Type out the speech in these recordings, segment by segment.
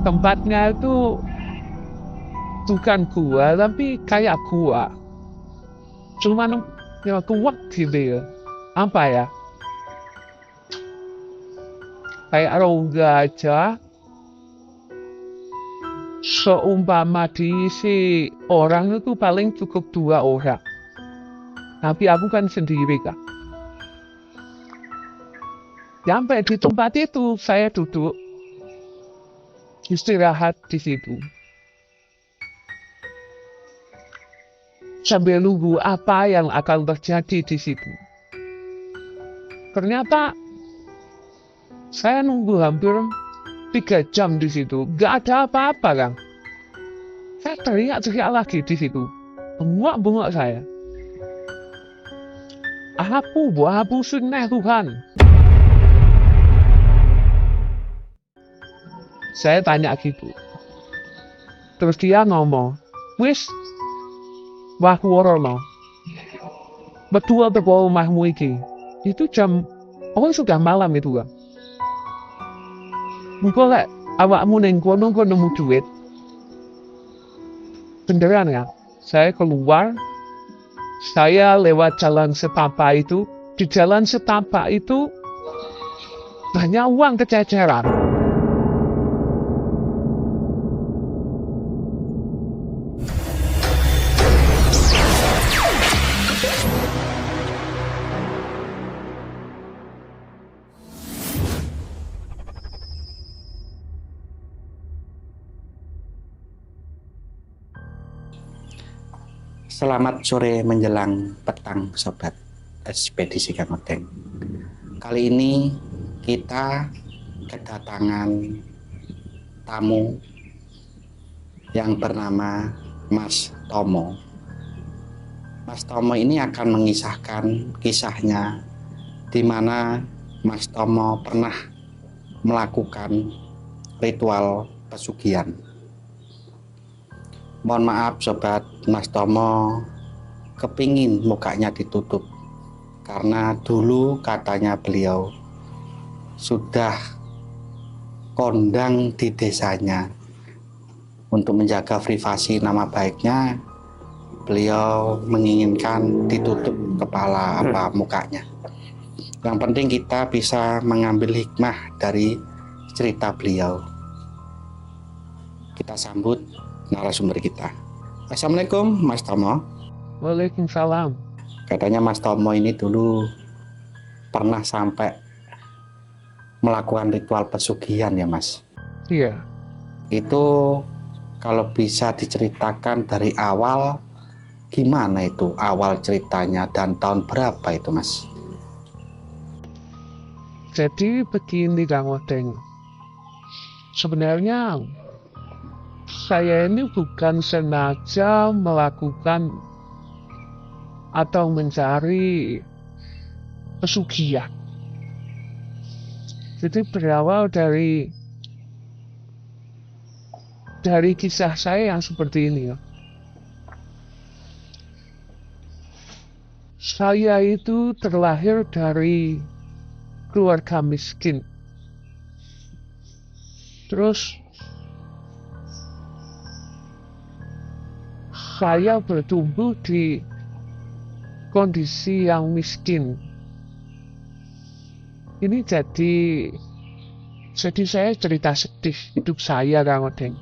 Tempatnya itu bukan gua, tapi kayak gua. Cuman ya kuat gitu ya. Apa ya? Kayak rongga aja. Seumpama diisi orang itu paling cukup 2 orang. Tapi aku kan sendiri Kak. Sampai di tempat itu saya duduk istirahat di situ. Sambil nunggu apa yang akan terjadi di situ. Ternyata saya nunggu hampir 3 jam di situ. Gak ada apa-apa Kang. Saya teriak-teriak lagi di situ. Bengok-bengok saya. Apu sunah Tuhan. Saya tanya gitu. Terus dia ngomong, wis, wah worono. Betul teko omahmu iki. Itu jam, sudah malam itu Kang. Engko lek awakmu ning kono nemu duit. Beneran ya? Saya keluar, saya lewat jalan setapak itu. Di jalan setapak itu banyak uang kececeran. Selamat sore menjelang petang sobat ekspedisi Kang Odeng. Kali ini kita kedatangan tamu yang bernama Mas Tomo. Mas Tomo ini akan mengisahkan kisahnya di mana Mas Tomo pernah melakukan ritual pesugihan. Mohon maaf sobat, Mas Tomo kepingin mukanya ditutup karena dulu katanya beliau sudah kondang di desanya. Untuk menjaga privasi nama baiknya, beliau menginginkan ditutup kepala mukanya. Yang penting kita bisa mengambil hikmah dari cerita beliau. Kita sambut narasumber kita. Assalamualaikum Mas Tomo. Waalaikumsalam. Katanya Mas Tomo ini dulu pernah sampai melakukan ritual pesugihan ya Mas? Iya. Itu kalau bisa diceritakan dari awal, gimana itu awal ceritanya dan tahun berapa itu Mas? Jadi begini Kang Odeng. Sebenarnya saya ini bukan sengaja melakukan atau mencari pesugihan. Jadi berawal dari kisah saya yang seperti ini ya. Saya itu terlahir dari keluarga miskin. Terus saya bertumbuh di kondisi yang miskin. Ini jadi saya cerita sedih hidup saya Kang Odeng.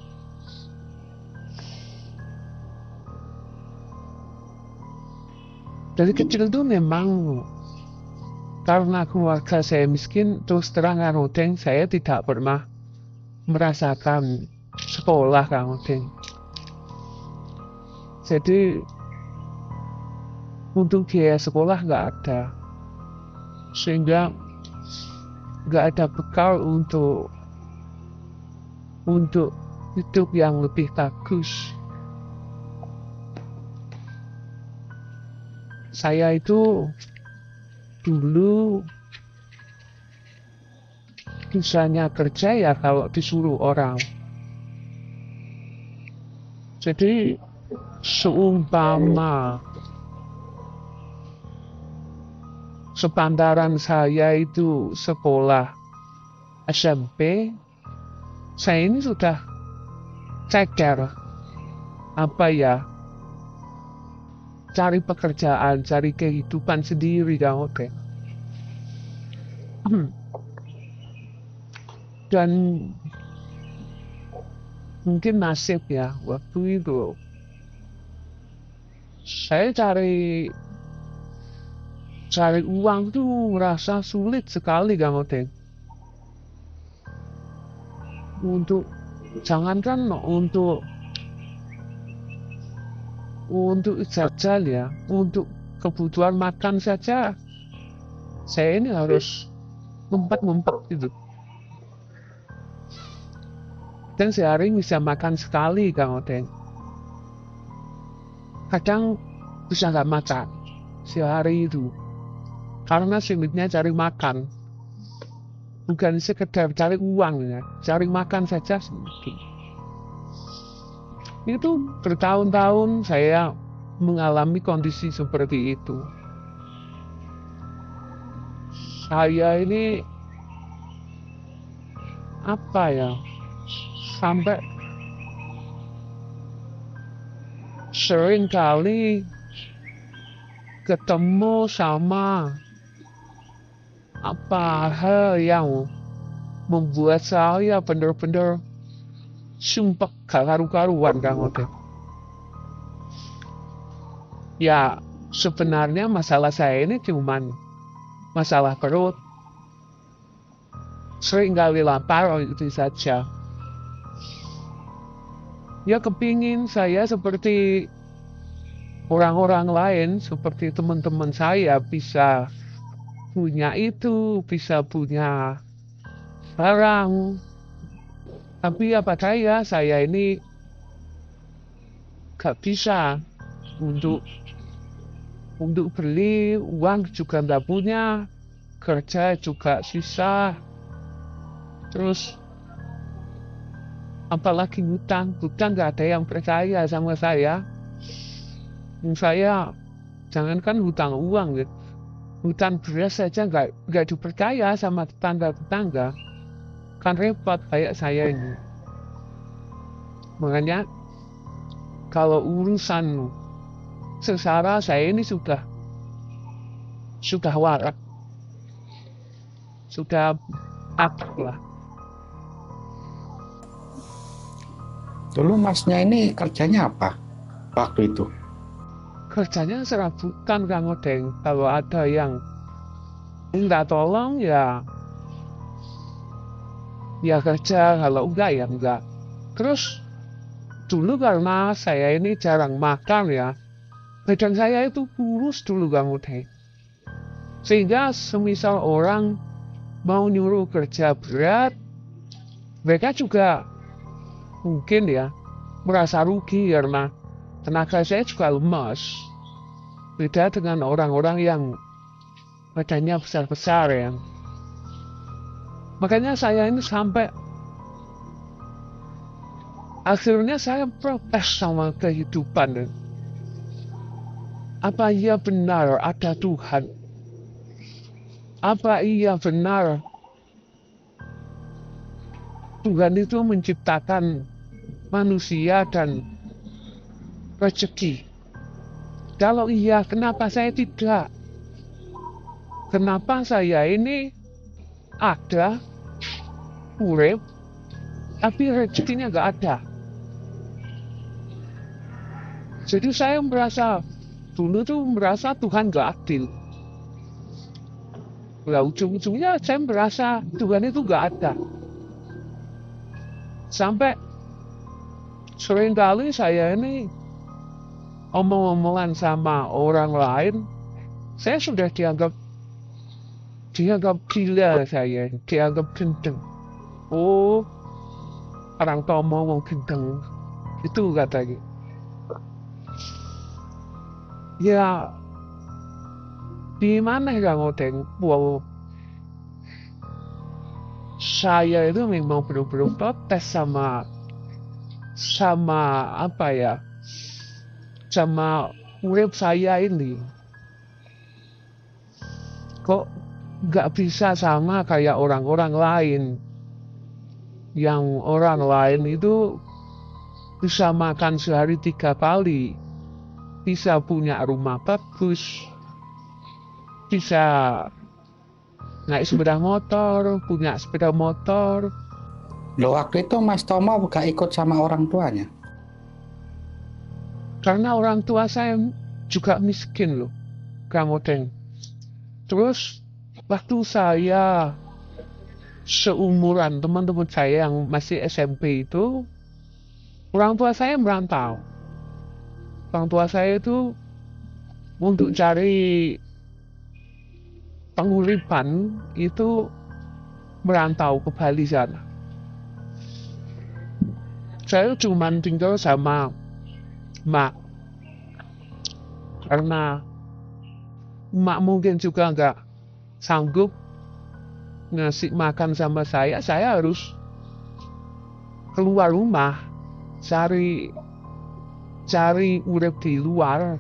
Dari kecil itu memang karena keluarga saya miskin, terus terang Kang Odeng, saya tidak pernah merasakan sekolah Kang Odeng. Jadi untuk biaya sekolah nggak ada, sehingga nggak ada bekal untuk hidup yang lebih bagus. Saya itu dulu bisanya kerja ya kalau disuruh orang. Jadi seumpama sepantaran saya itu sekolah SMP, saya ini sudah ceker, apa ya, cari pekerjaan, cari kehidupan sendiri Kang Odet. Dan mungkin nasib ya, waktu itu saya cari uang tuh merasa sulit sekali Kang Odet. Untuk jangankan untuk jajan ya, untuk kebutuhan makan saja saya ini harus ngumpet-ngumpet gitu. Dan sehari bisa makan sekali Kang Odet. Kadang bisa nggak makan sehari itu karena sulitnya cari makan. Bukan sekedar cari uang ya, cari makan saja sedikit. Itu bertahun-tahun saya mengalami kondisi seperti itu. Saya ini apa ya, sampai sering kali ketemu sama apa hal yang membuat saya benar-benar sumpah gak karu-karuan Kang Odet. Ya sebenarnya masalah saya ini cuman masalah perut, sering kali lapar itu saja. Ya kepingin saya seperti orang-orang lain, seperti teman-teman saya bisa punya itu, bisa punya barang. Tapi apa saya ini gak bisa untuk beli, uang juga gak punya, kerja juga susah. Terus apalagi hutang gak ada yang percaya sama saya. Saya jangankan hutang uang gitu, hutang beras saja nggak dipercaya sama tetangga-tetangga, kan repot kayak saya ini. Makanya kalau urusan sengsara saya ini sudah warak, sudah akrab lah. Dulu masnya ini kerjanya apa waktu itu? Kerjanya serabutan Kang Odet. Kalau ada yang minta tolong ya kerja, kalau enggak ya enggak. Terus dulu karena saya ini jarang makan ya, badan saya itu kurus dulu Kang Odet. Sehingga semisal orang mau nyuruh kerja berat, mereka juga mungkin ya merasa rugi karena tenaga saya juga lemas. Beda dengan orang-orang yang badannya besar-besar ya. Makanya saya ini sampai akhirnya saya protes sama kehidupan. Apa iya benar ada Tuhan? Apa iya benar Tuhan itu menciptakan manusia dan rezeki? Kalau iya, kenapa saya tidak? Kenapa saya ini ada, urip, tapi rezekinya nggak ada? Jadi saya dulu tuh merasa Tuhan nggak adil. Nah, ujung-ujungnya saya merasa Tuhan itu nggak ada. Sampai seringkali saya ini omong-omongan sama orang lain, saya sudah dianggap gila, saya dianggap gendeng. Oh, orang tua ngomong gendeng, itu katanya. Ya, di mana Kang Odet? Wow, saya itu memang benar-benar protes sama apa ya, sama urip saya ini. Kok nggak bisa sama kayak orang-orang lain? Yang orang lain itu bisa makan sehari 3 kali, bisa punya rumah bagus, bisa naik sepeda motor, punya sepeda motor. Loh, waktu itu Mas Tomo gak ikut sama orang tuanya? Karena orang tua saya juga miskin loh, Kang Odeng. Terus waktu saya seumuran teman-teman saya yang masih SMP itu, orang tua saya merantau. Orang tua saya itu untuk cari penguripan itu merantau ke Bali sana. Saya cuma tinggal sama mak, karena mak mungkin juga nggak sanggup ngasih makan sama saya harus keluar rumah, cari urip di luar.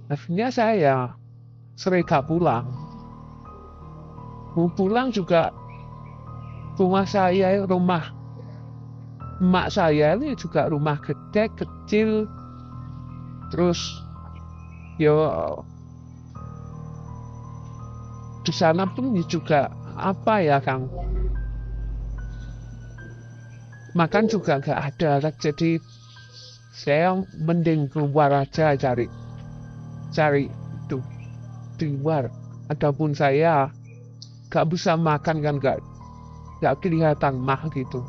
Akhirnya saya sering gak pulang. Mau pulang juga rumah saya, rumah emak saya ini juga rumah gede, kecil. Terus ya di sana pun juga apa ya Kang, makan juga gak ada. Jadi saya mending keluar aja cari itu di luar. Adapun saya gak bisa makan kan, gak kelihatan mah gitu.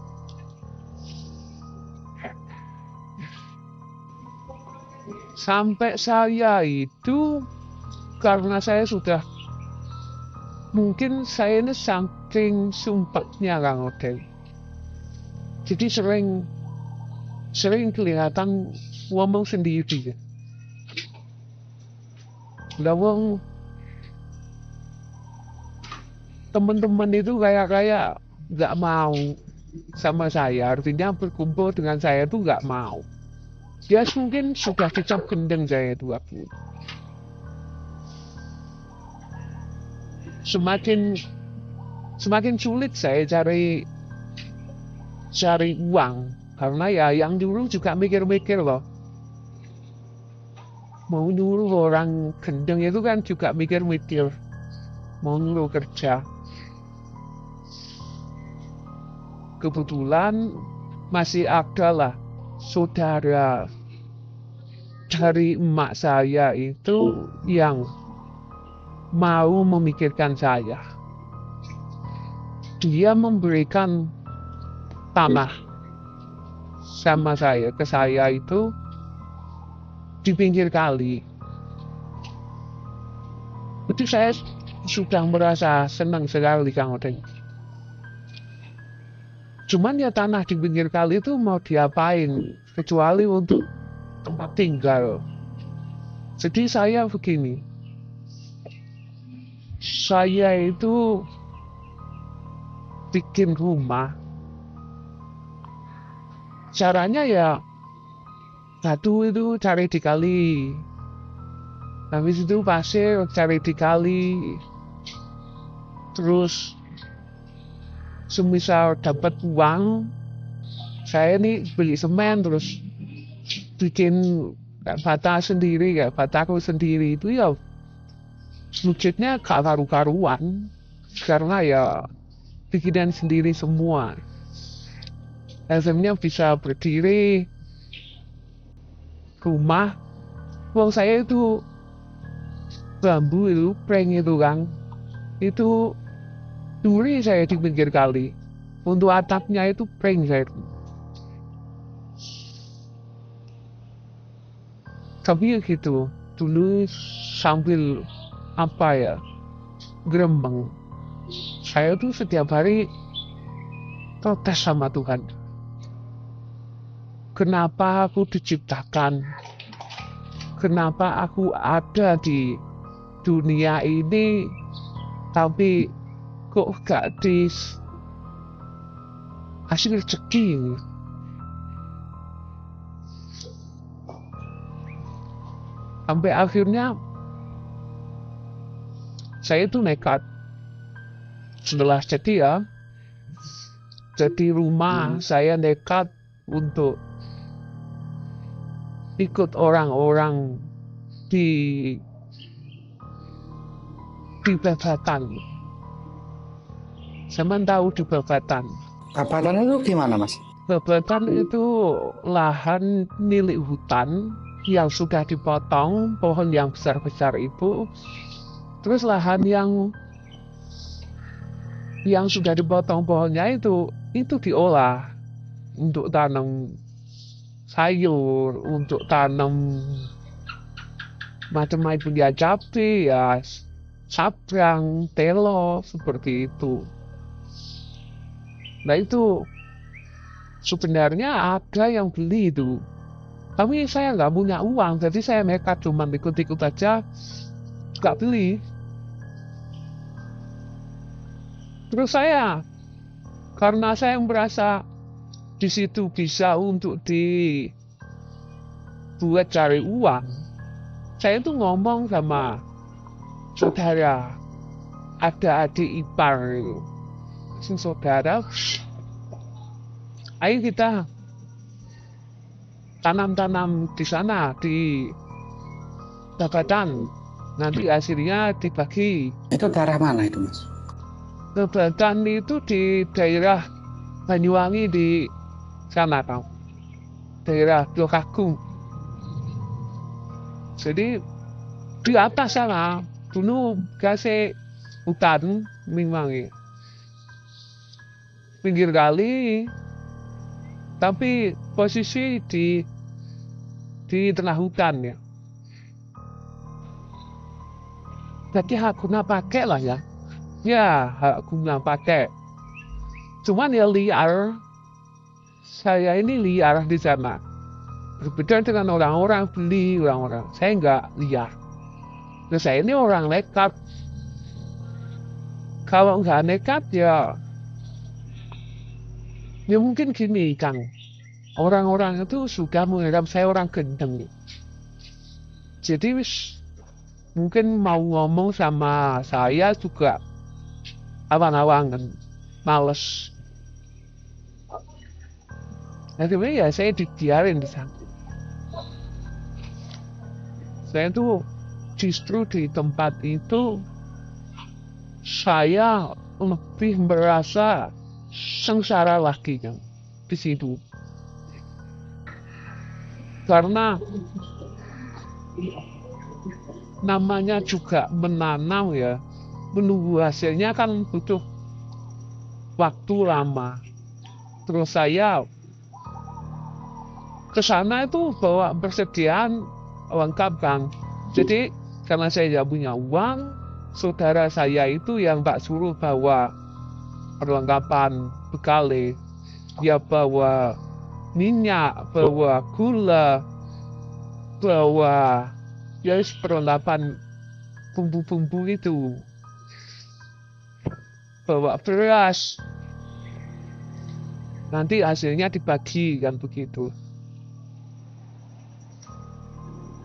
Sampai saya itu, karena saya sudah, mungkin saya ini saking sumpahnya Kang Odeng, jadi sering kelihatan ngomong sendiri. Lawang teman-teman itu kayak nggak mau sama saya, artinya berkumpul dengan saya itu nggak mau. Dia mungkin sudah dicap gendeng saya itu waktu. Semakin sulit saya cari uang, karena ya yang dulu juga mikir-mikir loh. Mau nyuruh orang gendeng itu kan juga mikir-mikir, mau nyuruh kerja. Kebetulan masih ada lah saudara dari emak saya itu yang mau memikirkan saya. Dia memberikan tanah sama saya, ke saya itu di pinggir kali. Itu saya sudah merasa senang sekali Kang Odeng. Cuman ya tanah di pinggir kali itu mau diapain, kecuali untuk tempat tinggal. Jadi saya begini, saya itu bikin rumah. Caranya ya batu itu cari di kali, habis itu pasir cari di kali, terus semisal dapat uang, saya ini beli semen terus bikin bata sendiri, bataku sendiri itu ya wujudnya gak karu-karuan, karena ya bikinan sendiri semua. Akhirnya bisa berdiri rumah. Uang saya itu bambu itu, prank itu Kang, itu duri saya di pinggir kali. Untuk atapnya itu prank saya. Tapi ya gitu, dulu sambil apa ya, gerembeng. Saya tuh setiap hari protes sama Tuhan. Kenapa aku diciptakan? Kenapa aku ada di dunia ini, tapi kok gak hasil rezeki? Sampai akhirnya saya itu nekat. Setelah setia, Jadi rumah saya nekat untuk ikut orang-orang di Babatan. Saya tahu di Babatan. Babatan itu gimana, Mas? Babatan itu lahan milik hutan yang sudah dipotong, pohon yang besar-besar itu. Terus lahan yang sudah dipotong pohonnya itu diolah untuk tanam sayur, untuk tanam macam-macam ya, cabai, ya sabrang, telo, seperti itu. Nah itu sebenarnya ada yang beli itu. Tapi saya nggak punya uang, jadi saya nekat cuma ikut-ikut aja, nggak beli. Terus karena saya merasa di situ bisa untuk dibuat cari uang, saya itu ngomong sama saudara, ada adik ipar itu, saudara, ayo kita tanam-tanam di sana di Babatan, nanti hasilnya dibagi. Itu daerah mana itu, Mas? Babatan itu di daerah Banyuwangi di sana, tahu, daerah Tulungagung. Jadi di atas sana dulu kasih hutan memang ya. Pinggir kali, tapi posisi di tengah hutan ya. Jadi hak guna pakai lah ya. Ya, hak guna pakai. Cuman ya liar. Saya ini liar di sana. Berbeda dengan orang-orang beli, orang-orang. Saya nggak liar. Nah, saya ini orang nekat. Kalau nggak nekat ya mungkin gini, Kang. Orang-orang itu suka menganggap saya orang gendeng. Jadi mungkin mau ngomong sama saya juga awang-awangan, males. Akhirnya ya saya dibiarin di sana. Saya tuh justru di tempat itu saya lebih merasa sengsara lagi kan di situ. Karena namanya juga menanam ya, menunggu hasilnya kan butuh waktu lama. Terus saya ke sana itu bawa persediaan lengkap kan. Jadi karena saya tidak punya uang, saudara saya itu yang tak suruh bawa perlengkapan bekal. Dia bawa minyak, bawa gula, bawa ya perlengkapan bumbu-bumbu itu, bawa beras. Nanti hasilnya dibagi kan begitu.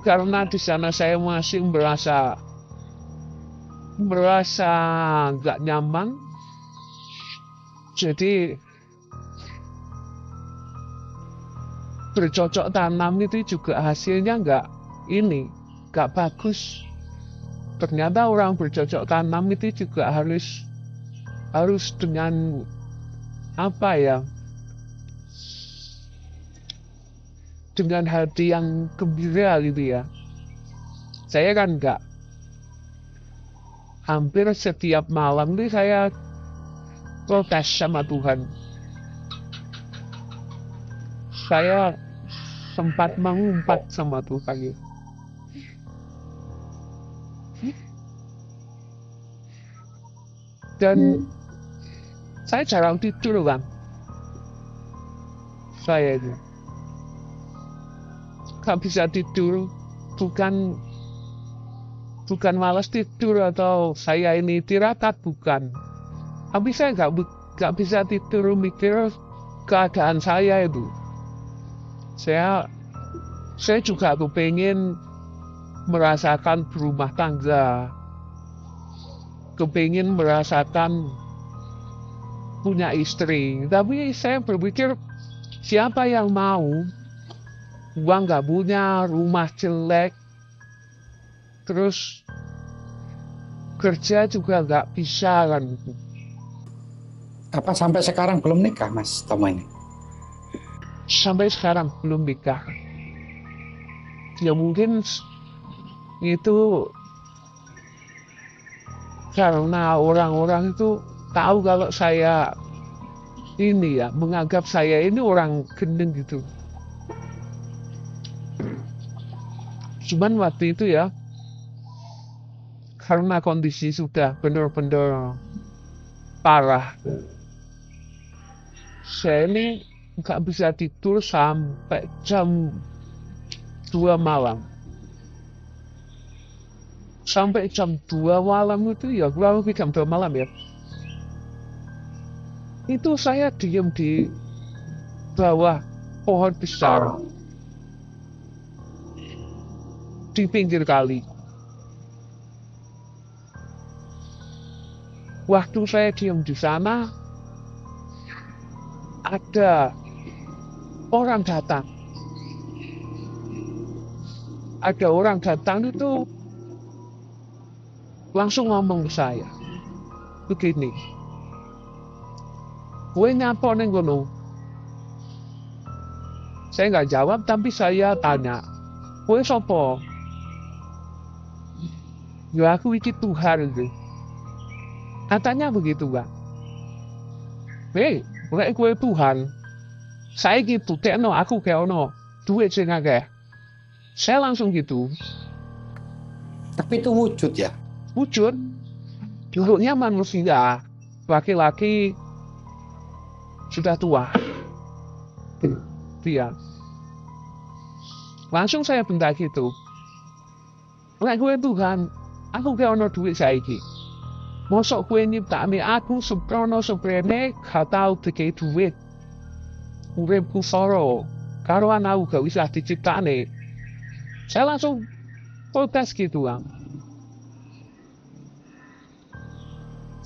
Karena di sana saya masih merasa nggak nyaman, jadi bercocok tanam itu juga hasilnya nggak bagus. Ternyata orang bercocok tanam itu juga harus dengan apa ya? Dengan hati yang gembira gitu ya. Saya kan enggak. Hampir setiap malam nih saya protes sama Tuhan. Saya sempat mengumpat sama Tuhan gitu. Dan saya jarang tidur kan. Saya itu gak bisa tidur, bukan malas tidur atau saya ini tirakat, bukan. Tapi saya gak bisa tidur mikir keadaan saya itu. Saya juga kepengen merasakan berumah tangga, kepengen merasakan punya istri. Tapi saya berpikir, siapa yang mau uang gak punya, rumah jelek, terus kerja juga gak bisa kan. Apa sampai sekarang belum nikah, Mas Tomo ini? Sampai sekarang belum nikah. Ya mungkin itu karena orang-orang itu tahu kalau saya ini ya, menganggap saya ini orang gendeng gitu. Cuman waktu itu ya, karena kondisi sudah benar-benar parah, saya ini nggak bisa tidur sampai jam 2 malam. Sampai jam 2 malam itu ya, kurang lebih jam 2 malam ya. Itu saya diam di bawah pohon besar di pinggir kali. Waktu saya diam di sana, ada orang datang. Ada orang datang itu langsung ngomong ke saya, begini, "Kowe nyapa ning kono?" Saya nggak jawab, tapi saya tanya, "Kowe sapa?" "Ya aku iki Tuhan itu." Katanya begitu, Bang. "Hei, lek kowe Tuhan, saiki buktekno aku kayak ono duit sing akeh." Saya langsung gitu. Tapi itu wujud ya? Wujud, dulunya manusia, laki-laki sudah tua. Dia. Langsung saya bentak gitu. "Lek kowe Tuhan, aku kayak ono duit saiki. Mosok kowe nyiptakne aku seprono seprene gak tau dikei duit. Uripku soro, karo anakku gak bisa diciptakne." Saya langsung protes gitu, Bang.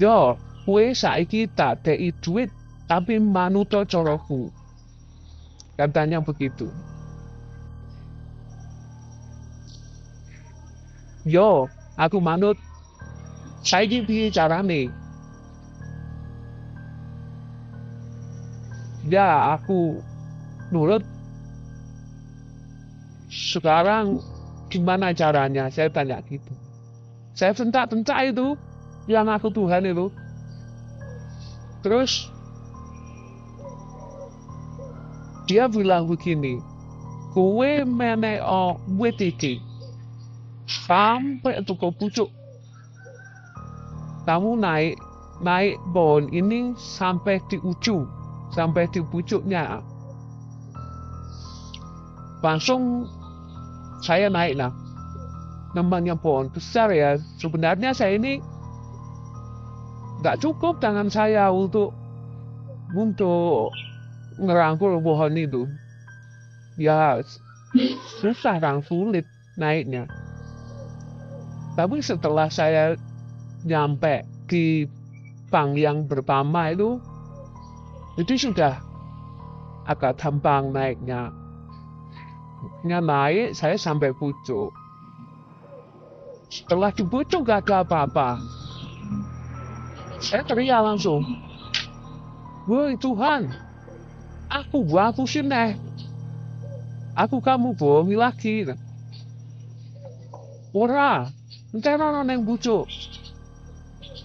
"Yo, kowe saiki tak dei duit, tapi manuto coroku." Katanya begitu. "Yo, aku manut. Saiki piye carane?" "Ya, aku nurut. Sekarang gimana caranya?" Saya tanya gitu. Saya bentak-bentak itu yang aku Tuhan itu. Terus dia bilang begini, "Kowe meneo wit iki sampai toko pucuk. Kamu naik pohon ini sampai di ujung, sampai di pucuknya." Langsung saya naik lah. Namanya pohon besar ya. Sebenarnya saya ini nggak cukup tangan saya untuk ngerangkul pohon itu. Ya susah dan sulit naiknya. Tapi setelah saya nyampe di bank yang pertama itu sudah agak gampang naiknya. Naik saya sampai pucuk. Setelah di pucuk gak ada apa-apa. Saya teriak langsung, "Woi Tuhan, aku sini. Aku kamu bohongi lagi." "Ora, enterono neng pucuk.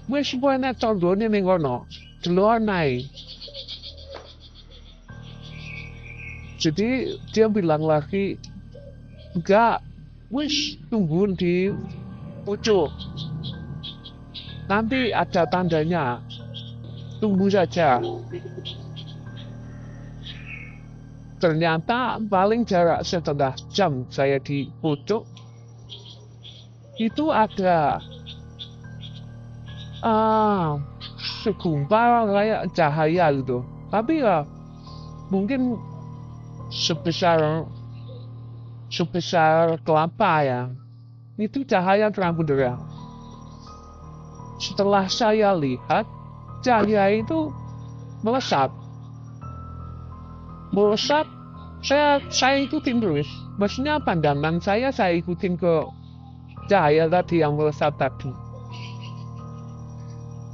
Wis pokoke tandane ning kono. Delok nae." Jadi dia bilang lagi, "Enggak, wis tunggu di pucuk. Nanti ada tandanya. Tunggu saja." Ternyata paling jarak setengah jam saya di pucuk, itu ada segumpal kayak cahaya gitu. Tapi ya mungkin sebesar kelapa ya. Itu cahaya terang benderang. Setelah saya lihat, cahaya itu melesat. Saya ikutin terus. Maksudnya pandangan saya ikutin ke cahaya tadi yang melesat tadi.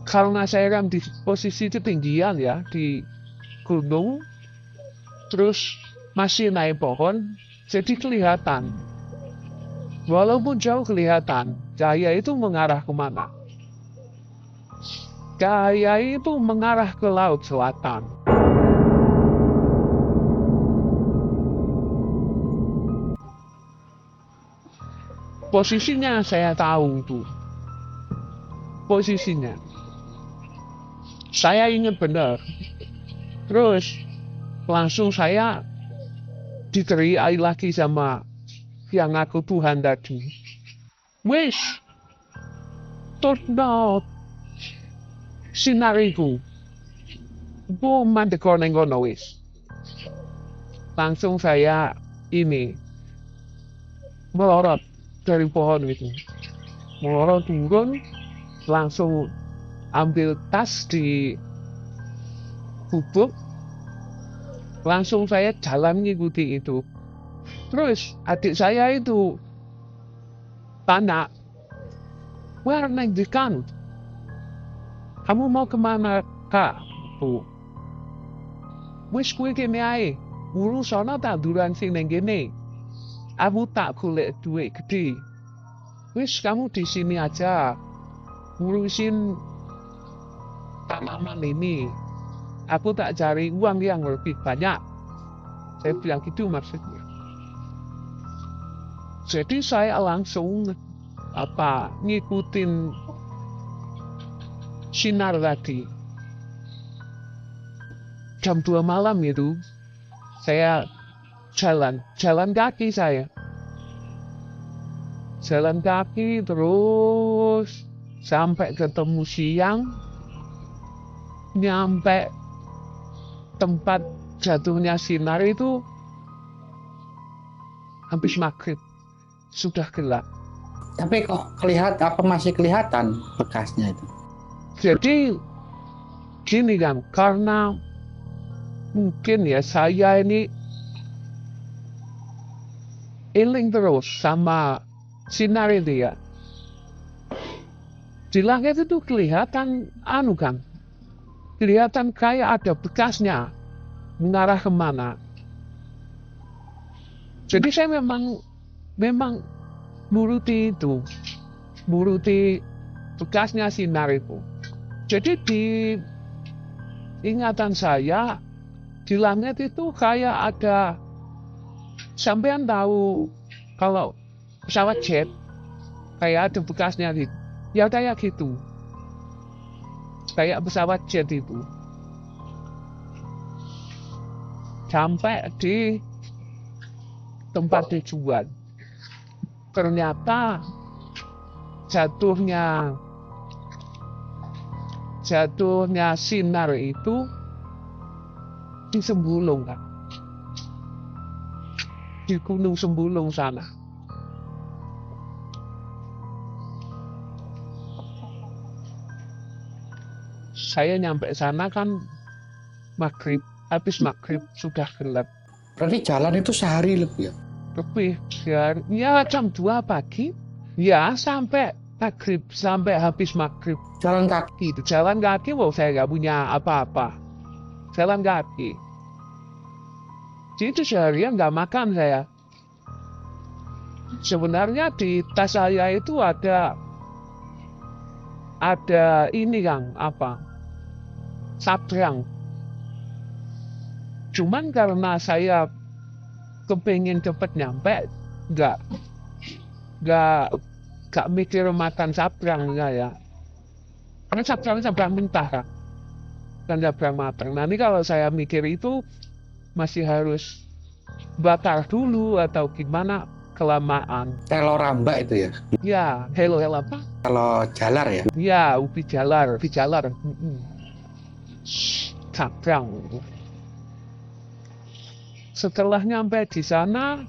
Karena saya kan di posisi ketinggian ya, di gunung, terus masih naik pohon, jadi kelihatan. Walaupun jauh kelihatan, cahaya itu mengarah kemana? Cahaya itu mengarah ke laut selatan. Posisinya saya tahu tuh. Posisinya. Saya ingat benar. Terus langsung saya diteriaki lagi sama yang aku Tuhan tadi. Wis, turno sinariku. Bu mandekor nengono wis. Langsung saya ini melorot dari pohon itu, melorot turun, langsung ambil tas di gubuk, langsung saya jalan ngikuti itu. Terus adik saya itu tanya, "Where neng dekan? Kamu mau kemana kak?" Bu, "Wis kue kene ae, urus sono tak duran sing neng kene. Aku tak golek duit gede. Wis kamu di sini aja, ngurusin tanaman ini. Aku tak cari uang yang lebih banyak." Saya bilang gitu maksudnya. Jadi saya langsung ngikutin sinar tadi. Jam 2 malam itu saya jalan kaki saya. Jalan kaki terus sampai ketemu siang, nyampe tempat jatuhnya sinar itu habis maghrib, sudah gelap. Tapi kok masih kelihatan bekasnya itu? Jadi gini kan, karena mungkin ya saya ini eling terus sama sinar itu ya. Di langit itu kelihatan kan, kelihatan kayak ada bekasnya mengarah kemana. Jadi saya memang nuruti itu, nuruti bekasnya sinar itu. Jadi di ingatan saya di langit itu kayak ada, sampean tahu kalau pesawat jet kayak ada bekasnya gitu, ya kayak gitu, kayak pesawat jet itu. Sampai di tempat tujuan, ternyata jatuhnya sinar itu di Sembulung kan, di Gunung Sembulung sana. Saya nyampe sana kan maghrib, habis maghrib sudah gelap. Berarti jalan itu sehari lebih ya? Lebih ya jam 2 pagi ya sampai maghrib, sampai habis maghrib. Jalan kaki Itu jalan kaki, saya nggak punya apa-apa, jalan kaki. Jadi seharian nggak makan saya. Sebenarnya di tas saya itu ada ini Kang, sabrang. Cuman karena saya kepengen cepet nyampe, nggak mikir makan sabrang ya. Karena sabrang mentah kan, kan sabrang matang. Nanti kalau saya mikir itu masih harus bakar dulu atau gimana, kelamaan. Telo ramba itu ya? Ya, hello apa? Kalau jalar ya? Ya, ubi jalar. Sabrang. Setelah nyampe di sana,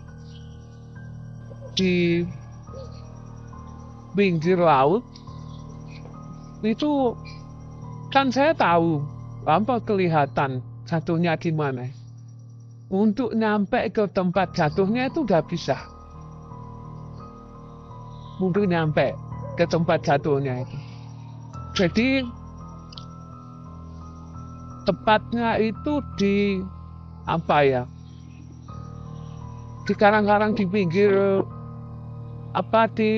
di pinggir laut, itu kan saya tahu tanpa kelihatan jatuhnya di mana. Untuk nyampe ke tempat jatuhnya itu udah bisa. Untuk nyampe ke tempat jatuhnya itu. Jadi tepatnya itu di apa ya? Di karang-karang di pinggir apa di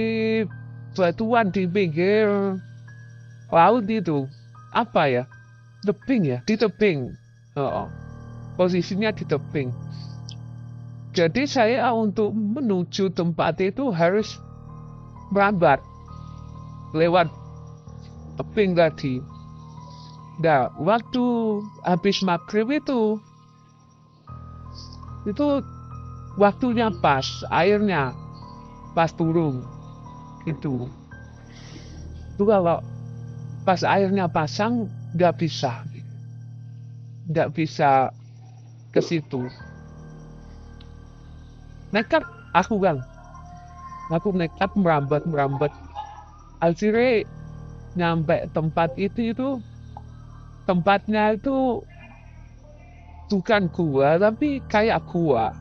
batuan di pinggir laut itu apa ya? Tebing ya, di tebing. Posisinya di tebing. Jadi saya untuk menuju tempat itu harus merambat lewat tebing tadi. Nah, waktu habis maghrib itu waktunya pas, airnya pas turun. Itu kalau pas airnya pasang nggak bisa ke situ. Nekat aku nekat merambat. Akhirnya nyampe tempat itu tempatnya itu bukan gua tapi kayak gua.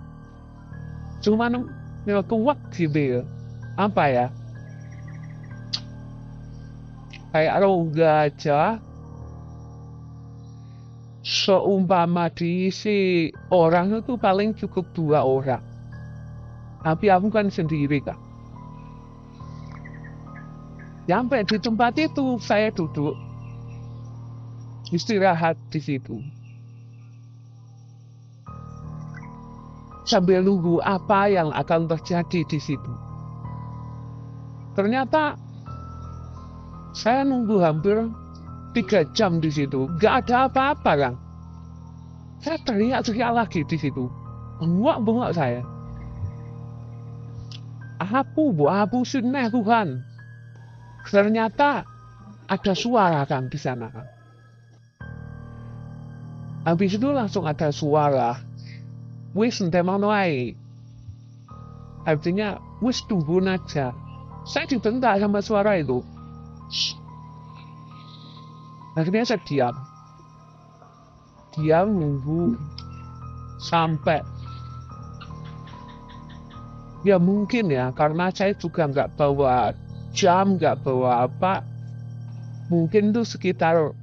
Cuman kuat gitu. Apa ya? Kayak rongga aja. Seumpama diisi orang itu paling cukup 2 orang. Tapi aku kan sendiri kan. Sampai di tempat itu saya duduk istirahat di situ. Sambil nunggu apa yang akan terjadi di situ. Ternyata saya nunggu hampir 3 jam di situ, gak ada apa-apa kan. Saya teriak lagi di situ, bengok saya. Abu sunnah Tuhan. Ternyata ada suara kan di sana kan. Habis itu langsung ada suara, wis ente mana ae. Artinya wis tunggu aja. Saya dibentak sama suara itu. Akhirnya saya diam nunggu sampai ya mungkin ya karena saya juga nggak bawa jam, nggak bawa apa, mungkin itu sekitar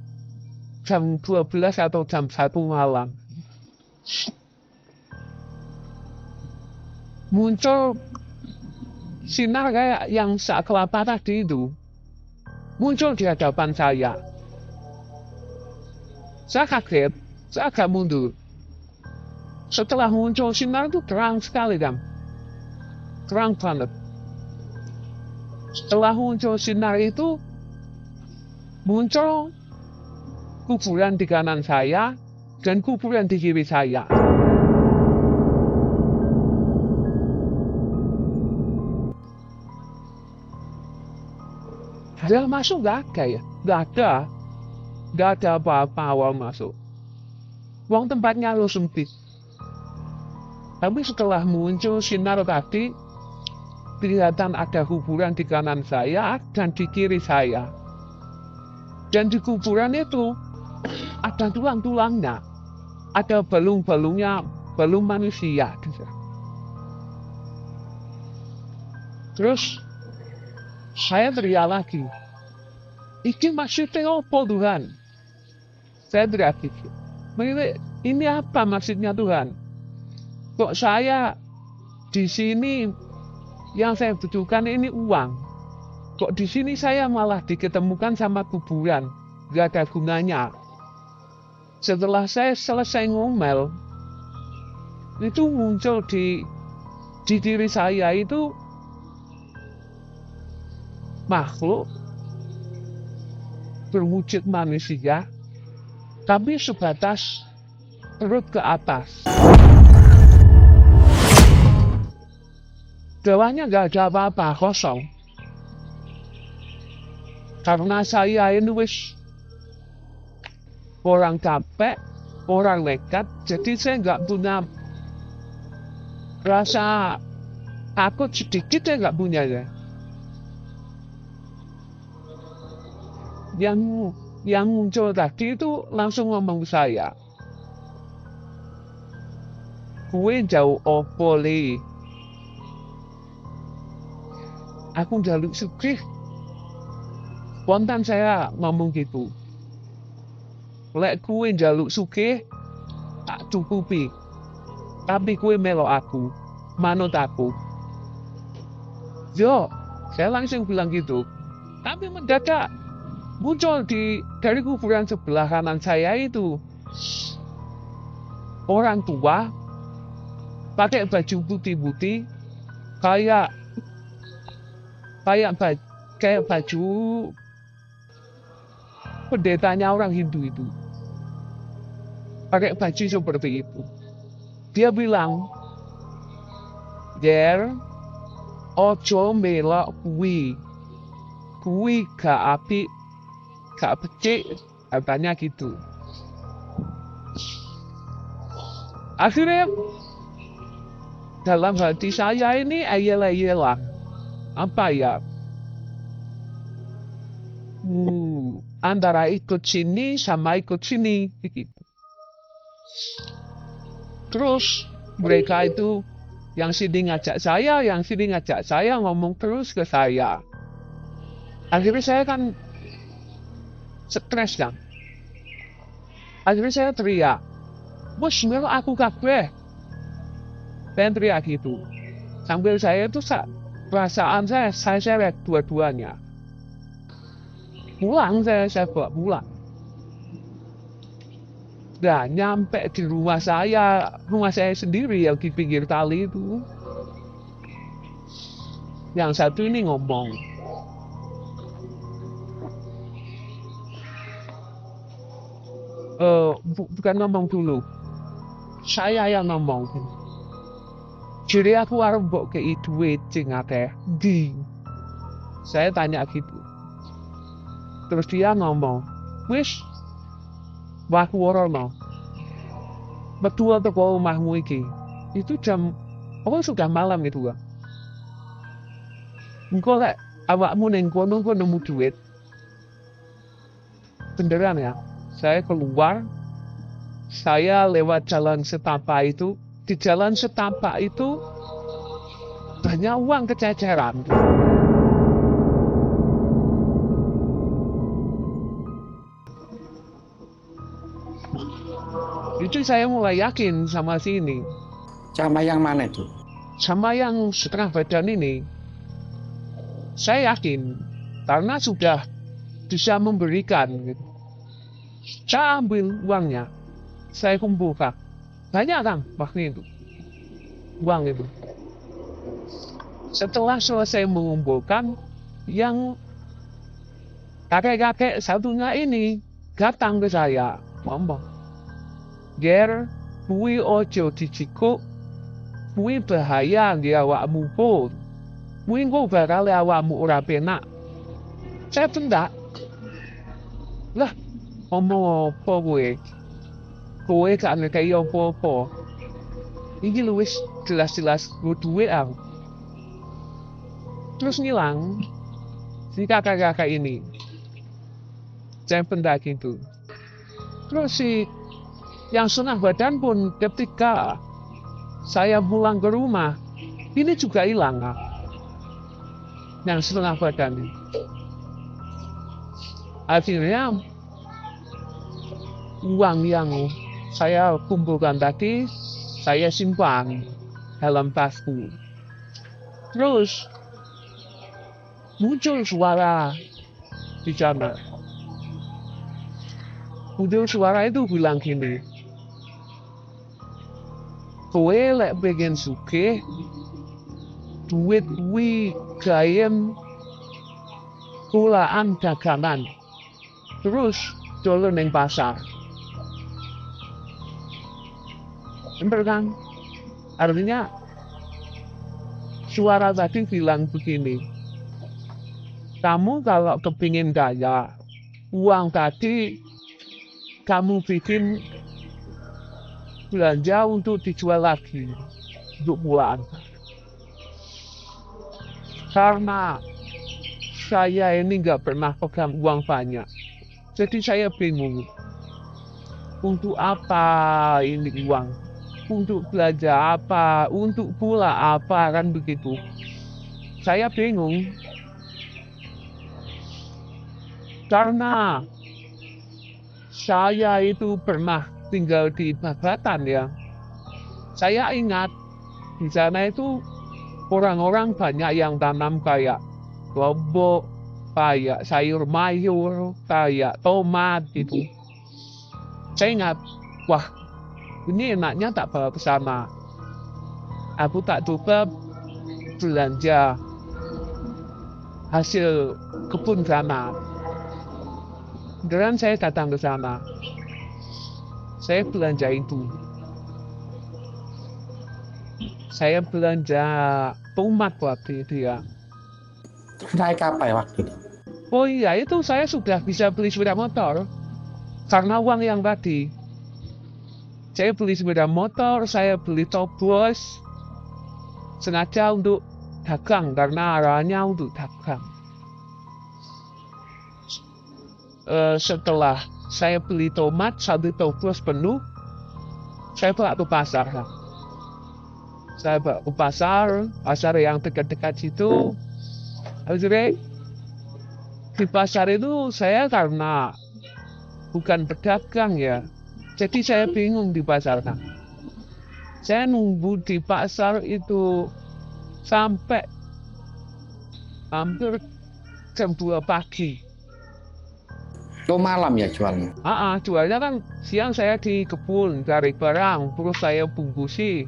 jam 12 atau jam 1 malam. Muncul sinar kayak yang sekelapa tadi itu muncul di hadapan saya. Saya kaget, saya agak mundur. Setelah muncul sinar itu terang sekali kan. Terang banget. Setelah muncul sinar itu, muncul kuburan di kanan saya dan kuburan di kiri saya. Ada masuk gak ada ya? Gak ada apa-apa awal masuk. Uang tempatnya lo sempit. Tapi setelah muncul sinar tadi, kelihatan ada kuburan di kanan saya dan di kiri saya. Dan di kuburan itu ada tulang-tulangnya, ada balung-balungnya, balung manusia. Terus saya teriak lagi, "Iki maksudnya apa Tuhan?" Saya teriak gitu. Ini apa maksudnya Tuhan? Kok saya di sini yang saya butuhkan ini uang. Kok di sini saya malah diketemukan sama kuburan, gak ada gunanya. Setelah saya selesai ngomel, itu muncul di diri saya itu makhluk berwujud manusia, tapi sebatas perut ke atas. Bawahnya gak ada apa-apa, kosong. Karena saya ini wis orang capek, orang nekat, jadi saya gak punya rasa takut sedikit, saya gak punya ya. yang muncul tadi itu langsung ngomong ke saya. Kue jauh opo le. Aku jaluk sugih. Spontan saya ngomong gitu. Lek kue jaluk sugih, tak cukupi. Tapi kue melo aku, manut aku. Yo, saya langsung bilang gitu. Tapi mendadak muncul dari kuburan sebelah kanan saya itu orang tua pakai baju putih-putih kayak baju pendetanya orang Hindu itu. Pakai baju seperti itu. Dia bilang, "Ger, ojo melok kuwi gak apik, gak becik," katanya gitu. Akhirnya dalam hati saya ini ayel-ayelan. Apa ya? Antara ikut sini sama ikut sini gitu. Terus mereka itu yang sini ngajak saya ngomong terus ke saya. Akhirnya saya kan stres kan. Akhirnya saya teriak, "Bos, melo aku kabeh." Saya teriak gitu. Sambil saya itu perasaan saya seret dua-duanya. Pulang saya bawa pulang. Dan nyampe di rumah saya sendiri yang di pinggir kali itu. Yang satu ini ngomong, bukan ngomong dulu, saya yang ngomong. Jadi aku harus mbok kei duit sing akeh ndi. Saya tanya gitu. Terus dia ngomong, "Wis, waku orono. Betul teko omahmu iki. Itu jam sudah malam itu, Bang. Engko lek awakmu ning kono nemu duit." Beneran ya. Saya keluar, saya lewat jalan setapak itu. Di jalan setapak itu banyak uang kececeran. Itu saya mulai yakin sama sini. Sama yang mana itu? Sama yang setengah badan ini. Saya yakin. Karena sudah bisa memberikan. Gitu. Saya ambil uangnya. Saya kumpulkan. Banyak kan waktu itu. Uang itu. Setelah selesai mengumpulkan, yang kakek-kakek satunya ini datang ke saya. Ngomong, "Ger, kuwi ojo dicikuk, kuwi bahaya nggih awakmu pun. Kuwi engko bakal awakmu ora penak." Saya tendak. Lah, ngomong apa kowe? Kowe gak ngekei apa-apa. Iki lu wis jelas-jelas gue duit aku. Terus ngilang si kakak-kakak ini. Saya pendaki itu. Terus si yang setengah badan pun ketika saya pulang ke rumah, ini juga hilang. Yang setengah badan ini. Akhirnya uang yang saya kumpulkan tadi, saya simpan dalam tasku. Terus muncul suara di sana. Muncul suara itu bilang gini, "Kowe lek pengen sugih, duit kuwi gayem kulaan dagangan. Terus dolen ning pasar." Bener kan? Artinya suara tadi bilang begini, kamu kalau kepingin kaya, uang tadi kamu bikin belanja untuk dijual lagi, untuk pulang. Karena saya ini nggak pernah pegang uang banyak. Jadi saya bingung. Untuk apa ini uang? Untuk belanja apa? Untuk pula apa? Kan begitu. Saya bingung. Karena saya itu pernah tinggal di Babatan ya. Saya ingat di sana itu orang-orang banyak yang tanam kayak lombok, kayak sayur mayur, kayak tomat gitu. Saya ingat, wah ini enaknya tak bawa ke sana. Aku tak coba belanja hasil kebun sana. Dan saya datang ke sana. Saya belanja itu. Saya belanja tomat waktu itu ya. Naik apa ya waktu itu? Oh iya, itu saya sudah bisa beli sepeda motor. Karena uang yang tadi. Saya beli sepeda motor, saya beli tobos. Sengaja untuk dagang, karena arahnya untuk dagang. Setelah saya beli tomat, satu tobos penuh, saya bawa ke pasar. Saya bawa ke pasar yang dekat-dekat situ. Akhirnya di pasar itu saya karena bukan pedagang ya, jadi saya bingung di pasar. Saya nunggu di pasar itu sampai hampir jam 2 pagi. Itu malam ya jualnya? Jualnya kan siang saya di kebun cari barang, terus saya bungkusi.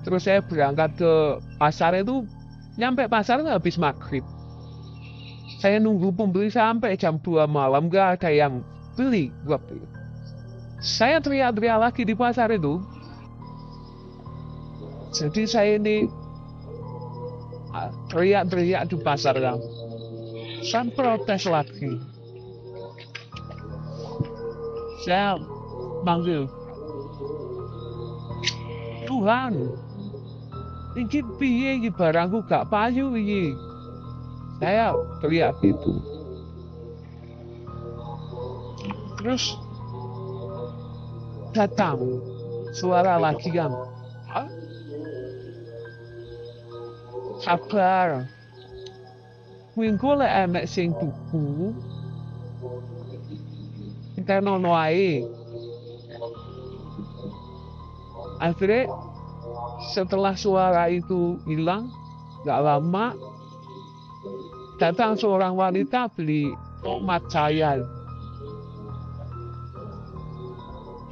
Terus saya berangkat ke pasar itu, nyampe pasar habis maghrib. Saya nunggu pembeli sampai jam 2 malam, gak ada yang beli waktu itu. Saya teriak-teriak lagi di pasar itu. Jadi saya ini teriak-teriak di pasar kan. Saya protes lagi. Saya manggil, Tuhan, ini piye iki barangku gak payu iki. Saya teriak gitu. Terus datang suara lagi kan. Sabar. Minggu lek enek sing tuku. Kita nono ae. Akhirnya setelah suara itu hilang, gak lama datang seorang wanita beli tomat saya.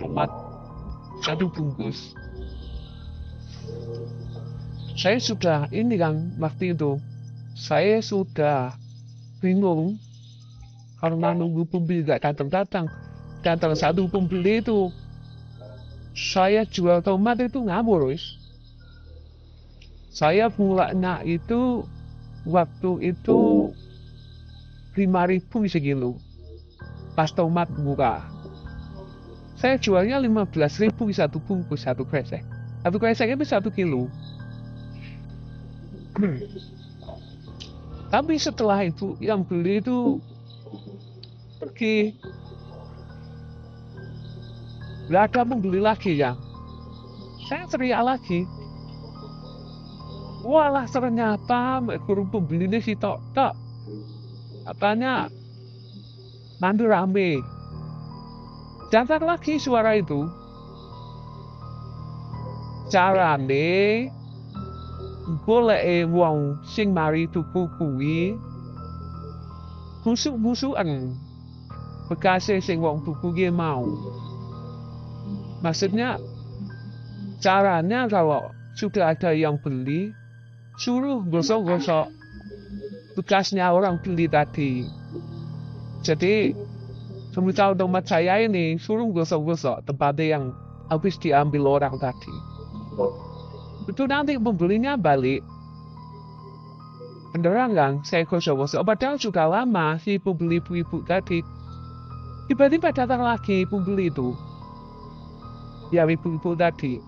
Tomat 1 bungkus. Saya sudah ini kan waktu itu, saya sudah bingung karena nunggu pembeli gak datang-datang. Datang 1 pembeli itu, saya jual tomat itu ngawur wis. Saya mulanya itu waktu itu 5.000 sekilo. Pas tomat murah. Saya jualnya 15.000 1 bungkus, 1 kresek. 1 kresek itu 1 kilo. Tapi setelah itu yang beli itu pergi. Gak ada pembeli lagi ya. Saya teriak lagi. Walah ternyata guru pembeli ini si tok. Katanya nanti rame. Datang lagi suara itu. Carane golek wong sing mari tuku kuwi busuk-busukan bekase sing wong tuku ki mau. Maksudnya caranya kalau sudah ada yang beli, suruh gosok-gosok bekasnya orang beli tadi. Jadi semisal tomat saya ini suruh gosok-gosok tempatnya yang habis diambil orang tadi. Itu nanti pembelinya balik. Beneran kan, saya gosok-gosok. Padahal sudah lama si pembeli ibu-ibu tadi. Tiba-tiba datang lagi pembeli itu. Ya ibu-ibu tadi.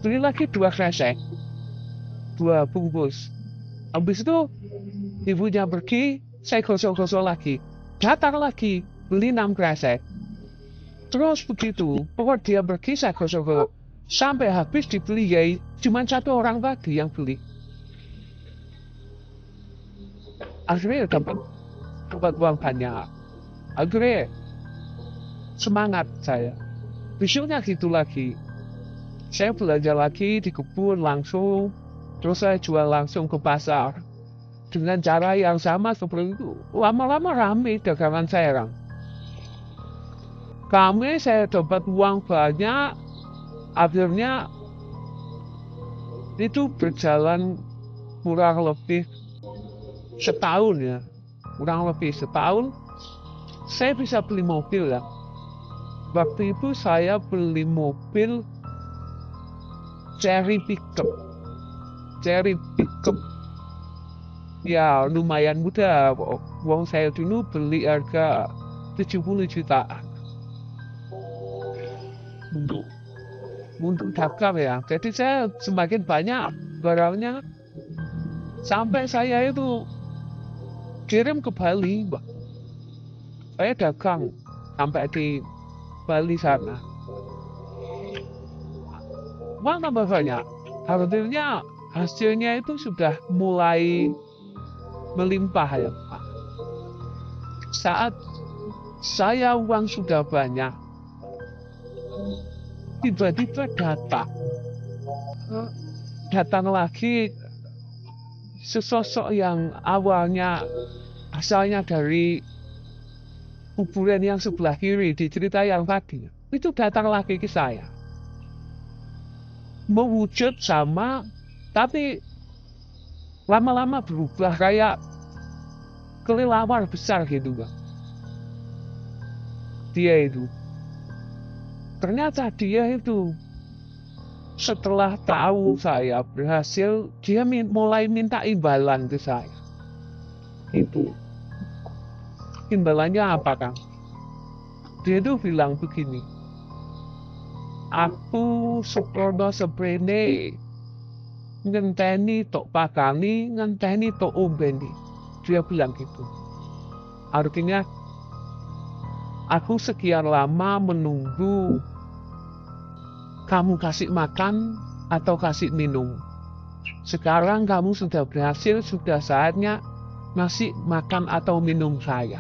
Beli lagi 2 kresek. 2 bungkus. Habis itu ibunya pergi, saya gosok-gosok lagi. datang lagi beli 6 kresek. Terus begitu, pokok dia berkisah ke sampai habis dibeli ya, cuma 1 orang lagi yang beli. Akhirnya dapat uang banyak. Akhirnya semangat saya. Besoknya gitu lagi. Saya belajar lagi di kebun langsung, terus saya jual langsung ke pasar. Dengan cara yang sama seperti itu. Lama-lama ramai dagangan saya. Saya dapat uang banyak, akhirnya itu berjalan kurang lebih setahun ya. Kurang lebih setahun, saya bisa beli mobil ya. Waktu itu saya beli mobil Cherry Pickup. Ya lumayan mudah. Uang saya dulu beli harga 70 juta. Untuk dagang ya. Jadi saya semakin banyak barangnya. Sampai saya itu kirim ke Bali. Saya dagang sampai di Bali sana. Uang tambah banyak. Artinya hasilnya itu sudah mulai melimpah ya Pak. Saat saya uang sudah banyak, tiba-tiba datang lagi sesosok yang awalnya asalnya dari kuburan yang sebelah kiri di cerita yang tadi. Itu datang lagi ke saya. Mewujud sama, tapi lama-lama berubah kayak kelelawar besar gitu Bang. Dia itu. Ternyata dia itu setelah tahu saya berhasil, dia mulai minta imbalan ke saya. Itu. Imbalannya apa Kang? Dia itu bilang begini. Aku seprono seprene ngenteni tok pakani, ngenteni tok ombeni. Dia bilang gitu. Artinya, aku sekian lama menunggu kamu kasih makan atau kasih minum. Sekarang kamu sudah berhasil, sudah saatnya ngasih makan atau minum saya.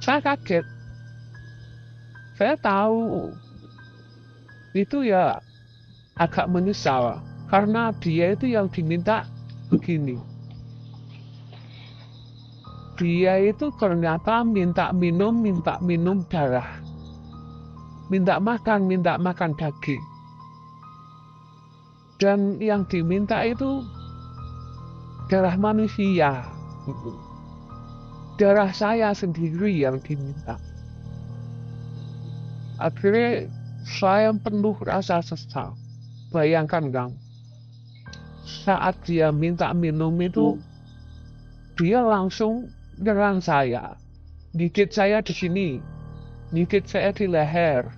Saya kaget. Saya tahu itu ya agak menyesal karena dia itu yang diminta begini. Dia itu ternyata minta minum darah. Minta makan daging. Dan yang diminta itu darah manusia. Darah saya sendiri yang diminta. Akhirnya saya penuh rasa sesal. Bayangkan Kang, saat dia minta minum itu, dia langsung nyerang saya. Gigit saya di sini, gigit saya di leher,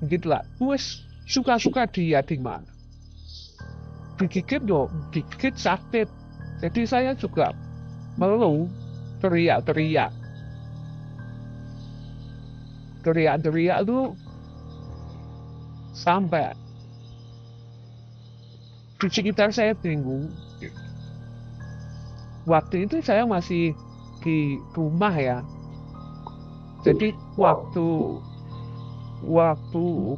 gitulah. Wes suka-suka dia di mana. Digigit dong, digigit sakit. Jadi saya juga malu, teriak-teriak. Teriak-teriak itu sampai di sekitar saya bingung. Waktu itu saya masih di rumah ya. Jadi waktu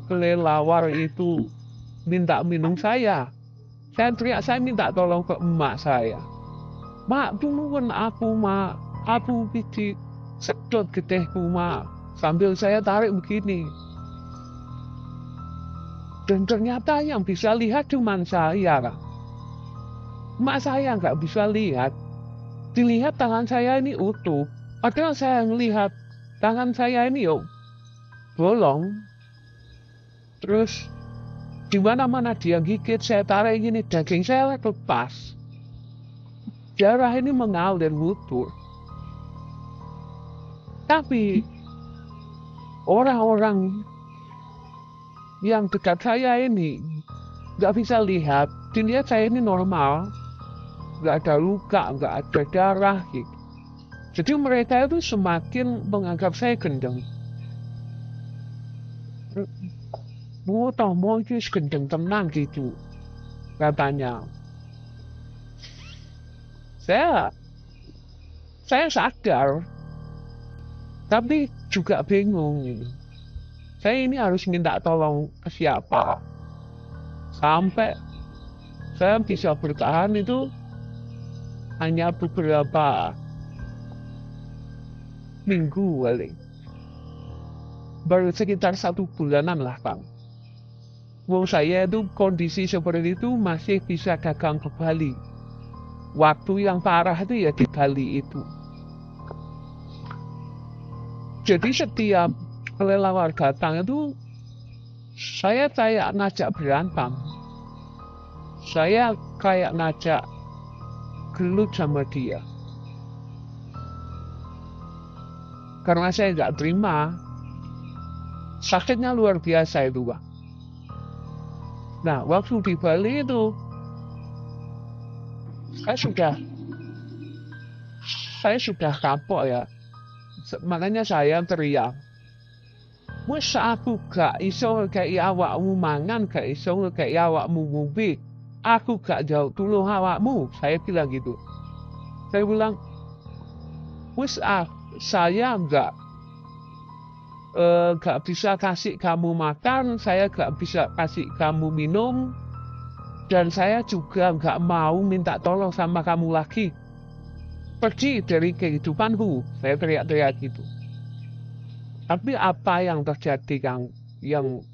kelelawar itu minta minum saya teriak, saya minta tolong ke emak saya. Mak, tungguin aku mak, aku bikin sedot getihku mak. Sambil saya tarik begini. Dan ternyata yang bisa lihat cuma saya. Mak saya nggak bisa lihat. Dilihat tangan saya ini utuh. Padahal saya melihat tangan saya ini bolong. Terus di mana-mana dia gigit, saya tarik gini, daging saya lepas. Darah ini mengalir wutur. Tapi orang-orang yang dekat saya ini nggak bisa lihat. Dilihat saya ini normal, nggak ada luka, nggak ada darah gitu. Jadi mereka itu semakin menganggap saya gendeng. Mau itu gendeng tenang gitu katanya. Saya sadar, tapi juga bingung gitu. Saya ini harus minta tolong ke siapa? Sampai saya bisa bertahan itu hanya beberapa minggu kali. Baru sekitar 1 bulanan lah, Bang. Wong saya itu kondisi seperti itu masih bisa dagang ke Bali. Waktu yang parah itu ya di Bali itu. Jadi setiap kelelawar datang itu saya kayak ngajak berantem. Saya kayak ngajak gelut sama dia. Karena saya nggak terima. Sakitnya luar biasa itu, Bang. Nah, waktu di Bali itu saya sudah kapok ya. Makanya saya teriak. Wes aku gak iso kayak awakmu mangan, gak iso kayak awakmu ngombe. Aku gak jauh tolong awakmu. Saya bilang gitu. Saya bilang, wes saya gak bisa kasih kamu makan, saya gak bisa kasih kamu minum, dan saya juga gak mau minta tolong sama kamu lagi. Pergi dari kehidupanku, saya teriak-teriak gitu. Tapi apa yang terjadi, Kang? Yang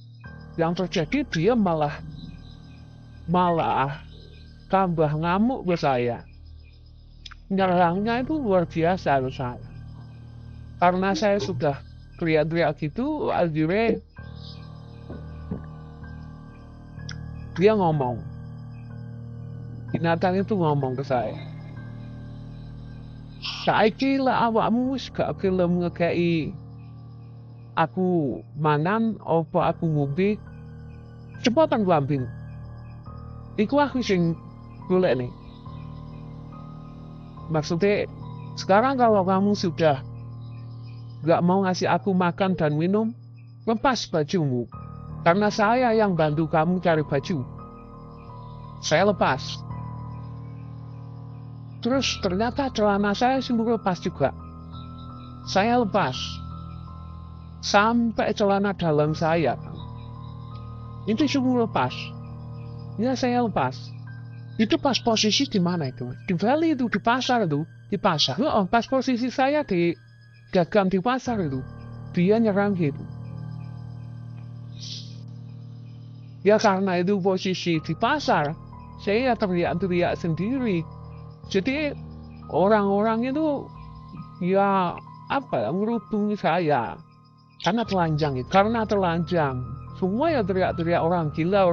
terjadi dia malah tambah ngamuk ke saya. Nyerangnya itu luar biasa ke saya. Karena saya sudah teriak-teriak gitu, akhirnya dia ngomong. Binatang itu ngomong ke saya. Saiki lah awakmu wis gak gelem ngekei aku mangan apa aku ngombe. Cepatan Bambing. Iku aku sing golek nih. Maksudnya sekarang kalau kamu sudah gak mau ngasih aku makan dan minum, lepas bajumu. Karena saya yang bantu kamu cari baju. Saya lepas. Terus ternyata celana saya semua lepas juga. Saya lepas. Sampai celana dalam saya. Itu semua lepas. Ya saya lepas. Itu pas posisi di mana itu? Di Bali itu, di pasar itu. Di pasar. Oh, pas posisi saya di dagang di pasar itu, dia nyerang gitu. Ya karena itu posisi di pasar, saya teriak-teriak sendiri. Jadi orang-orang itu ya ngerubungi saya. Karena telanjang. Semua ya teriak-teriak orang gila.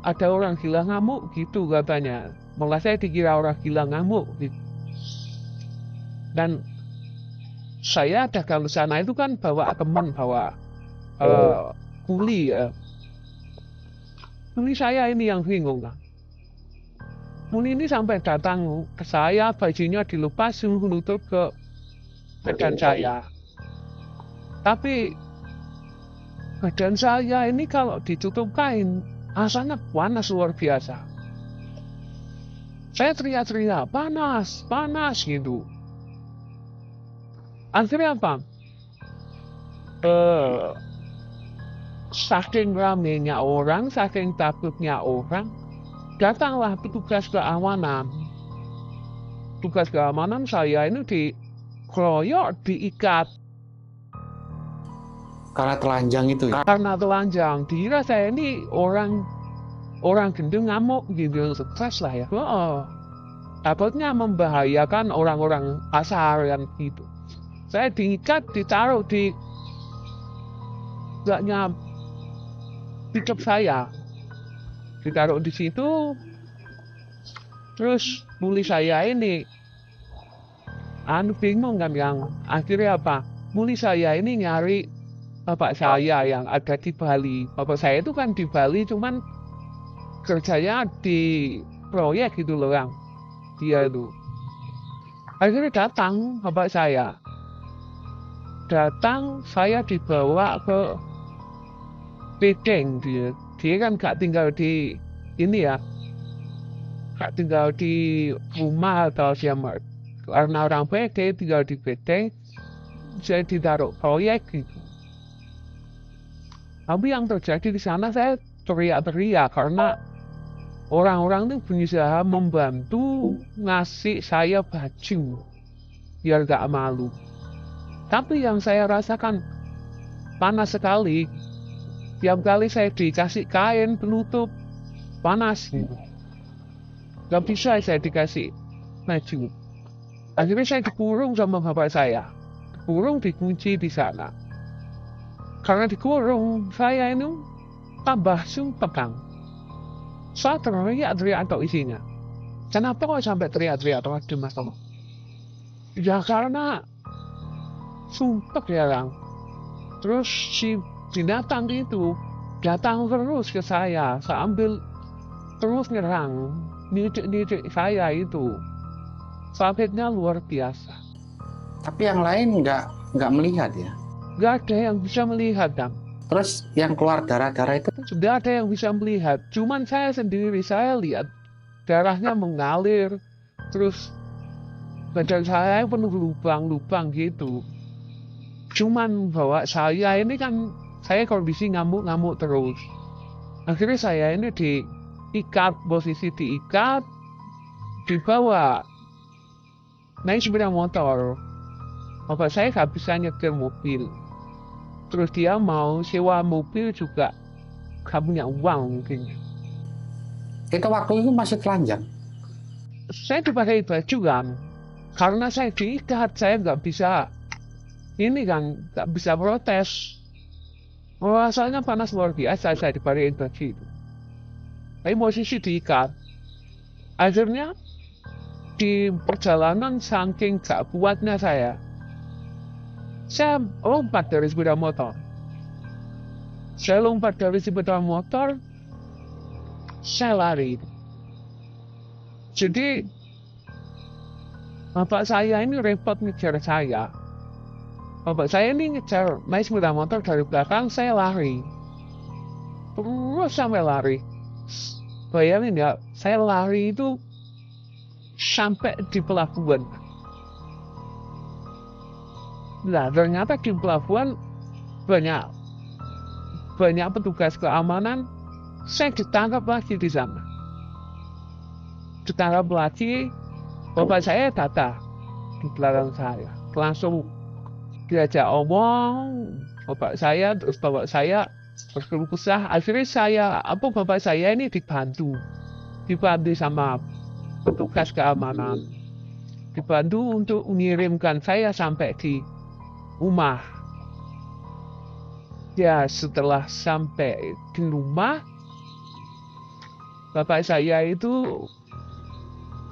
Ada orang gila ngamuk gitu katanya. Malah saya dikira orang gila ngamuk gitu. Dan saya dagang ke sana itu kan bawa teman, kuli ya. Kuli saya ini yang bingung kan. Kuli ini sampai datang ke saya, bajunya dilepas, suruh nutup ke badan saya. Tapi badan saya ini kalau ditutup kain, rasanya panas luar biasa. Saya teriak-teriak, panas gitu. Akhirnya apa? Saking ramenya orang, saking takutnya orang, datanglah petugas keamanan. Tugas keamanan saya ini dikeroyok, diikat. Karena telanjang itu ya? Karena telanjang, dikira saya ini orang gendeng ngamuk gitu, stres lah ya. Takutnya membahayakan orang-orang pasar kan gitu. Saya diikat, ditaruh di gaknya pickup saya. Ditaruh di situ. Terus muli saya ini bingung kan, yang akhirnya apa? Muli saya ini nyari bapak saya yang ada di Bali. Bapak saya itu kan di Bali, cuman kerjanya di proyek gitu loh, yang dia itu. Akhirnya datang bapak saya. Datang, saya dibawa ke Bedeng. Dia kan gak tinggal di ini ya, gak tinggal di rumah atau siapa. Karena orang Bedeng tinggal di Bedeng, saya ditaruh proyek gitu. Tapi yang terjadi di sana saya teriak-teriak karena orang-orang itu berusaha membantu ngasih saya baju biar gak malu. Tapi yang saya rasakan panas sekali. Tiap kali saya dikasih kain penutup panas. Gak bisa saya dikasih baju. Akhirnya saya dikurung sama bapak saya. Dikurung, dikunci di sana. Karena dikurung, saya ini tambah tegang. Saya teriak-teriak atau isinya. Kenapa kok sampai teriak-teriak atau ada masalah? Ya karena sumpah ya Kang. Terus si binatang itu datang terus ke saya ambil terus nyerang, nidik saya itu. Sakitnya luar biasa. Tapi yang lain nggak melihat ya? Gak ada yang bisa melihat, Kang. Terus yang keluar darah-darah itu? Sudah ada yang bisa melihat. Cuman saya sendiri, saya lihat darahnya mengalir. Terus badan saya penuh lubang-lubang gitu. Cuman bahwa saya ini kan, saya kondisi ngamuk-ngamuk terus. Akhirnya saya ini diikat, posisi diikat, dibawa naik sepeda motor. Bapak saya gak bisa nyetir mobil. Terus dia mau sewa mobil juga gak punya uang mungkin. Itu waktu itu masih telanjang? Saya dipakai baju kan. Karena saya diikat, saya gak bisa. Ini kan gak bisa protes. Rasanya panas luar biasa saya dipakai baju itu. Tapi posisi diikat. Akhirnya di perjalanan saking gak kuatnya saya lompat dari sepeda motor. Saya lompat dari sepeda motor, saya lari. Jadi bapak saya ini repot ngejar saya. Bapak saya ini ngejar naik sepeda motor dari belakang, saya lari. Terus sampai lari. Bayangin ya, saya lari itu sampai di pelabuhan. Nah, ternyata di pelabuhan banyak petugas keamanan. Saya ditangkap lagi di sana. Ditangkap lagi, bapak saya datang di belakang saya. Langsung diajak omong, bapak saya berkeluh kesah. Akhirnya bapak saya ini dibantu sama petugas keamanan. Dibantu untuk mengirimkan saya sampai di rumah. Ya, setelah sampai di rumah, bapak saya itu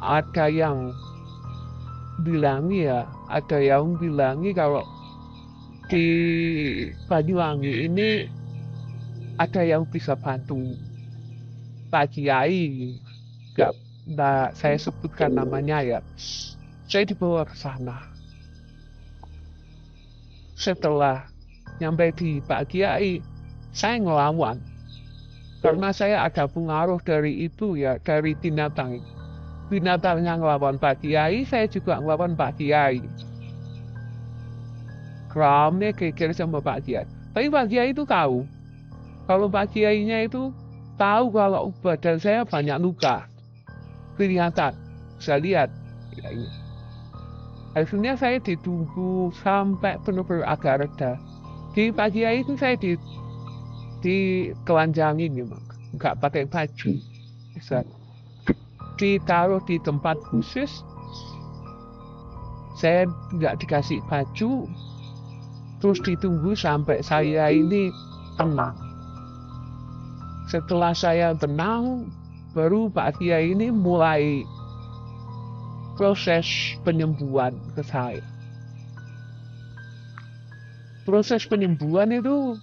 ada yang bilangi kalau di Banyuwangi ini ada yang bisa bantu Pak Kiai. Nggak saya sebutkan namanya ya. Saya dibawa ke sana. Setelah nyampe di Pak Kiai, saya ngelawan. Karena saya ada pengaruh dari itu ya, dari binatang. Binatangnya ngelawan Pak Kiai, saya juga ngelawan Pak Kiai. Keramnya geger sama Pak Kiai. Tapi Pak Kiai itu tahu. Kalau Pak Kiainya itu tahu kalau badan saya banyak luka. Kelihatan, bisa lihat. Akhirnya saya ditunggu sampai benar-benar agak reda. Di pagi hari itu saya ditelanjangin memang, nggak pakai baju. Bisa ditaruh di tempat khusus. Saya nggak dikasih baju, terus ditunggu sampai saya ini tenang. Setelah saya tenang, baru Pak Kiai ini mulai proses penyembuhan ke saya. Proses penyembuhan itu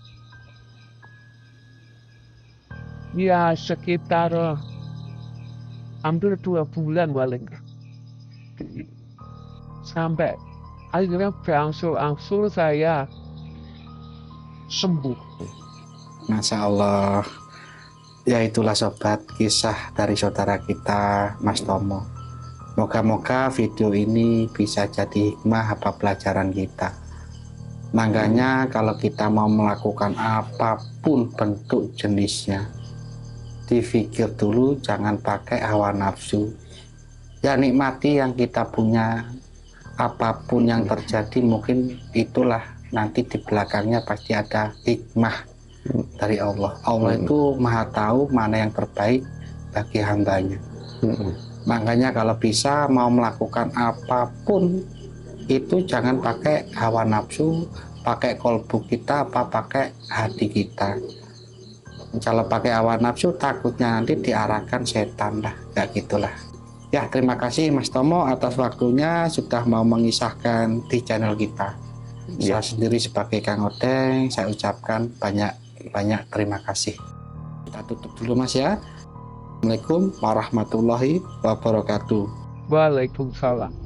ya sekitar hampir 2 bulan paling. sampai akhirnya berangsur-angsur saya sembuh. Masya Allah. Ya itulah sobat, kisah dari saudara kita Mas Tomo. Moga-moga video ini bisa jadi hikmah apa pelajaran kita. Makanya kalau kita mau melakukan apapun bentuk jenisnya, dipikir dulu, jangan pakai hawa nafsu. Ya nikmati yang kita punya, apapun yang terjadi mungkin itulah nanti di belakangnya pasti ada hikmah dari Allah. Allah itu maha tahu mana yang terbaik bagi hambanya. Makanya kalau bisa mau melakukan apapun itu jangan pakai hawa nafsu, pakai kolbu kita apa pakai hati kita. Kalau pakai hawa nafsu takutnya nanti diarahkan setan lah, kayak gitulah. Ya terima kasih Mas Tomo atas waktunya sudah mau mengisahkan di channel kita. Saya sendiri sebagai Kang Odeng saya ucapkan banyak terima kasih. Kita tutup dulu Mas ya. Assalamualaikum warahmatullahi wabarakatuh. Waalaikumsalam.